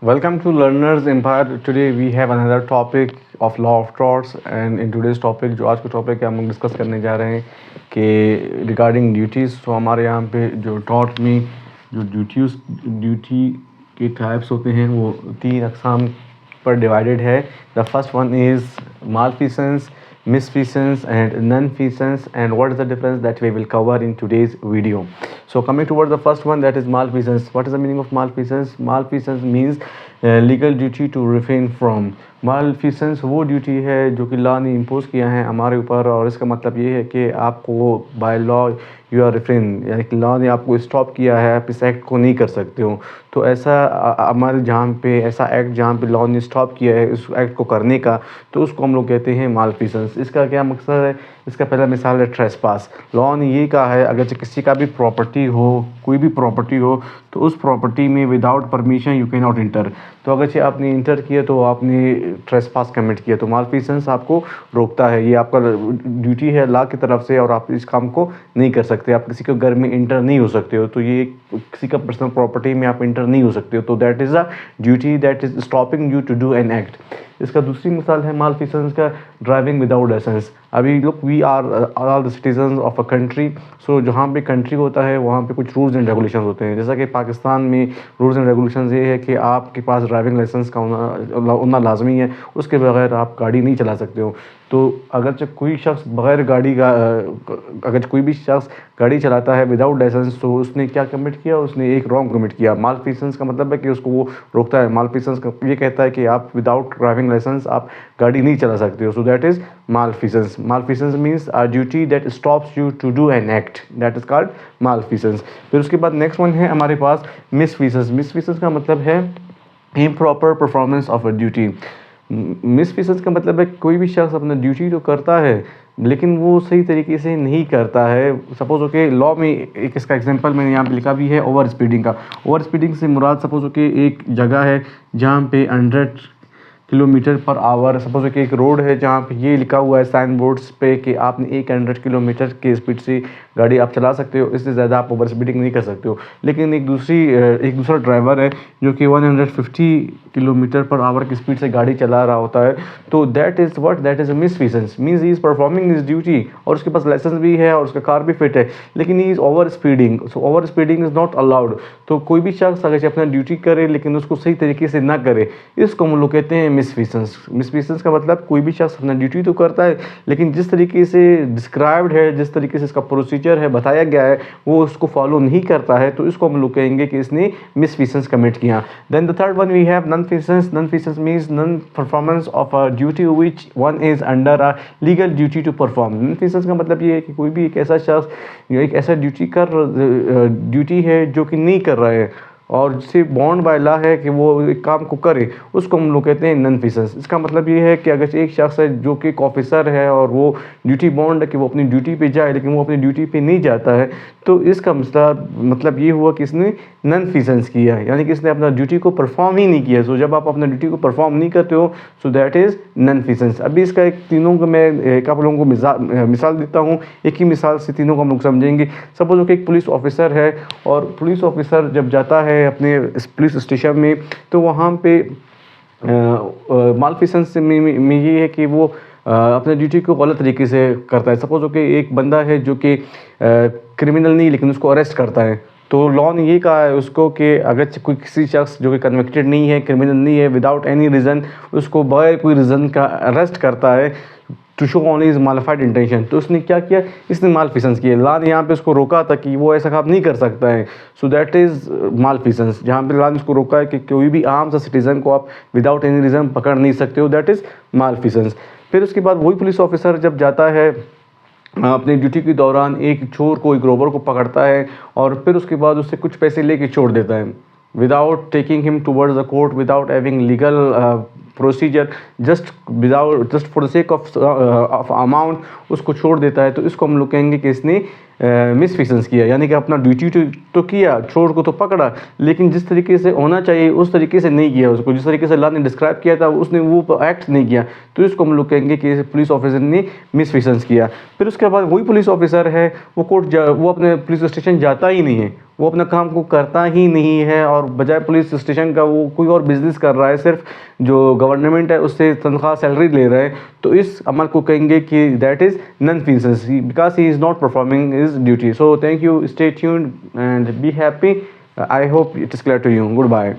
Welcome to Learners Empire. Today we have another topic of law of torts and in today's topic जो आज का topic है हम लोग डिस्कस करने जा रहे हैं कि रिगार्डिंग ड्यूटीज़। तो हमारे यहाँ पे जो टॉर्ट में जो ड्यूटी के टाइप्स होते हैं वो तीन अक़साम पर डिवाइडेड है। The first one is malfeasance, misfeasance and non-feasance, and what is the difference that we will cover in today's video. So coming towards the first one, that is malfeasance. What is the meaning of malfeasance? Malfeasance means legal duty to refrain from. malfeasance वो duty है जो कि law ने impose किया है हमारे ऊपर, और इसका मतलब ये है कि आपको by law you are refrain, यानी कि लॉ ने आपको स्टॉप किया है, आप इस एक्ट को नहीं कर सकते हो। तो ऐसा हमारे जहाँ पे ऐसा एक्ट जहाँ पे लॉ ने स्टॉप किया है इस एक्ट को करने का, तो उसको हम लोग कहते हैं malfeasance। इसका क्या मकसद है? इसका पहला मिसाल है ट्रेसपास। लॉ ने ये कहा है अगर किसी का भी प्रॉपर्टी हो, कोई भी प्रॉपर्टी हो, तो उस प्रॉपर्टी में without permission you can not inter. तो अगर आपने इंटर किया तो आपने ट्रेसपास कमिट किया, तो malfeasance आपको रोकता है। ये आपका ड्यूटी है लॉ की तरफ से और आप इस काम को नहीं कर सकते। आप किसी के घर में इंटर नहीं हो सकते हो, तो ये किसी का पर्सनल प्रॉपर्टी में आप इंटर नहीं हो सकते हो। तो that is a duty that is stopping you to do an act. इसका दूसरी मिसाल है malfeasance का ड्राइविंग विदाउट लाइसेंस। अभी लोग we are all the citizen of a country, so जहाँ पे कंट्री होता है वहाँ पे कुछ रूल्स एंड रेगुलेशन होते हैं। जैसा कि पाकिस्तान में रूल्स एंड रेगुलेशन ये है कि आपके पास ड्राइविंग लाइसेंस का होना लाजमी है, उसके बगैर आप गाड़ी नहीं चला सकते हो। तो अगर कोई शख्स बगैर गाड़ी का अगर कोई भी शख्स गाड़ी चलाता है विदाउट लाइसेंस, तो उसने क्या कमिट किया? उसने एक रॉन्ग कमिट किया। malfeasance का मतलब है कि उसको वो रोकता है। malfeasance का ये कहता है कि आप विदाउट ड्राइविंग लाइसेंस आप गाड़ी नहीं चला सकते हो। So that is malfeasance. malfeasance means a duty that stops you to do an act, that is called malfeasance। फिर उसके बाद नेक्स्ट वन है हमारे पास misfeasance। misfeasance का मतलब है improper performance of a duty। misfeasance का मतलब है कोई भी शख्स अपना ड्यूटी तो करता है लेकिन वो सही तरीके से नहीं करता है। सपोज ओके लॉ में एक इसका एग्जांपल मैंने यहाँ पे लिखा भी है ओवर स्पीडिंग का। ओवर स्पीडिंग से मुराद सपोज ओके एक जगह है जहाँ पे 100 किलोमीटर पर आवर, सपोज कि एक रोड है जहाँ पे ये लिखा हुआ है साइन बोर्ड्स पे कि आपने 100 किलोमीटर की स्पीड से गाड़ी आप चला सकते हो, इससे ज़्यादा आप ओवर स्पीडिंग नहीं कर सकते हो। लेकिन एक दूसरा ड्राइवर है जो कि 150 किलोमीटर पर आवर की स्पीड से गाड़ी चला रहा होता है, तो that is a misfeasance। Means he is performing his duty और उसके पास लाइसेंस भी है और उसका कार भी फिट है, लेकिन he is over speeding. So over speeding is not allowed. तो कोई भी शख्स अगर अपना ड्यूटी करे लेकिन उसको सही तरीके से ना करे, इसको हम लोग कहते हैं misfeasance। misfeasance का मतलब कोई भी शख्स अपना ड्यूटी तो करता है लेकिन जिस तरीके से डिस्क्राइब्ड है, जिस तरीके से इसका प्रोसीजर है बताया गया है, वो उसको फॉलो नहीं करता है, तो इसको हम लोग कहेंगे कि इसने misfeasance कमिट किया। Then the third one we have non-feasance। non-feasance means non performance of a duty which one is under a legal duty to perform. non-feasance का मतलब ये है कि कोई भी एक ऐसा शख्स एक ऐसा ड्यूटी है जो कि नहीं कर रहा है और जिसे बॉन्ड बाय लॉ है कि वो एक काम को करे, उसको हम लोग कहते हैं non-feasance। इसका मतलब ये है कि अगर एक शख्स है जो कि एक ऑफिसर है और वो ड्यूटी बॉन्ड है कि वो अपनी ड्यूटी पे जाए लेकिन वो अपनी ड्यूटी पे नहीं जाता है, तो इसका मतलब ये हुआ कि इसने non-feasance किया, यानी कि इसने अपना ड्यूटी को परफॉर्म ही नहीं किया। सो जब आप अपना ड्यूटी को परफॉर्म नहीं करते हो, सो दैट इज़ non-feasance। अभी इसका एक तीनों को मैं एक आप लोगों को मिसाल देता हूँ, एक ही मिसाल से तीनों को हम लोग समझेंगे। सपोज कि एक पुलिस ऑफिसर है और पुलिस ऑफिसर जब जाता है अपने पुलिस स्टेशन में, तो वहाँ पे malfeasance में ये है कि वो अपने ड्यूटी को गलत तरीके से करता है। सपोज कि एक बंदा है जो कि क्रिमिनल नहीं लेकिन उसको अरेस्ट करता है, तो लॉ ने ये कहा है उसको कि अगर कोई किसी शख्स जो कि कन्विक्टेड नहीं है, क्रिमिनल नहीं है, विदाउट एनी रीज़न उसको बगैर कोई रीज़न का अरेस्ट करता है to show on his malafide intention, तो उसने क्या किया? इसने malfeasance किया। लॉ ने यहाँ पे उसको रोका था कि वो ऐसा काम नहीं कर सकता है। सो दैट इज़ malfeasance। जहाँ पे लॉ ने उसको रोका है कि कोई भी आम सा सिटीज़न को आप विदाउट एनी रीज़न पकड़ नहीं सकते हो, दैट इज़ malfeasance। फिर उसके बाद वही पुलिस ऑफिसर जब जाता है अपनी ड्यूटी के दौरान एक चोर को, एक रोबर को पकड़ता है और फिर उसके बाद उससे कुछ पैसे लेके छोड़ देता है without taking him towards the court, without having legal procedure, just for the sake of amount उसको छोड़ देता है, तो इसको हम लोग कहेंगे कि इसने मिसफिक्सेंस किया, यानी कि अपना ड्यूटी तो किया, चोर को तो पकड़ा, लेकिन जिस तरीके से होना चाहिए उस तरीके से नहीं किया उसको, जिस तरीके से अल्लाह ने डिस्क्राइब किया था उसने वो एक्ट नहीं किया, तो इसको हम लोग कहेंगे कि पुलिस ऑफिसर ने मिसफिक्सेंस किया। फिर उसके बाद वही पुलिस ऑफिसर है वो अपने पुलिस स्टेशन जाता ही नहीं है, वो अपना काम को करता ही नहीं है, और बजाय पुलिस स्टेशन का वो कोई और बिजनेस कर रहा है, सिर्फ जो गवर्नमेंट है उससे तनख्वाह सैलरी ले रहा है, तो इस अमल को कहेंगे कि that is nonfeasance because he is not performing his duty. So thank you, stay tuned and be happy. I hope it is clear to you. Good bye.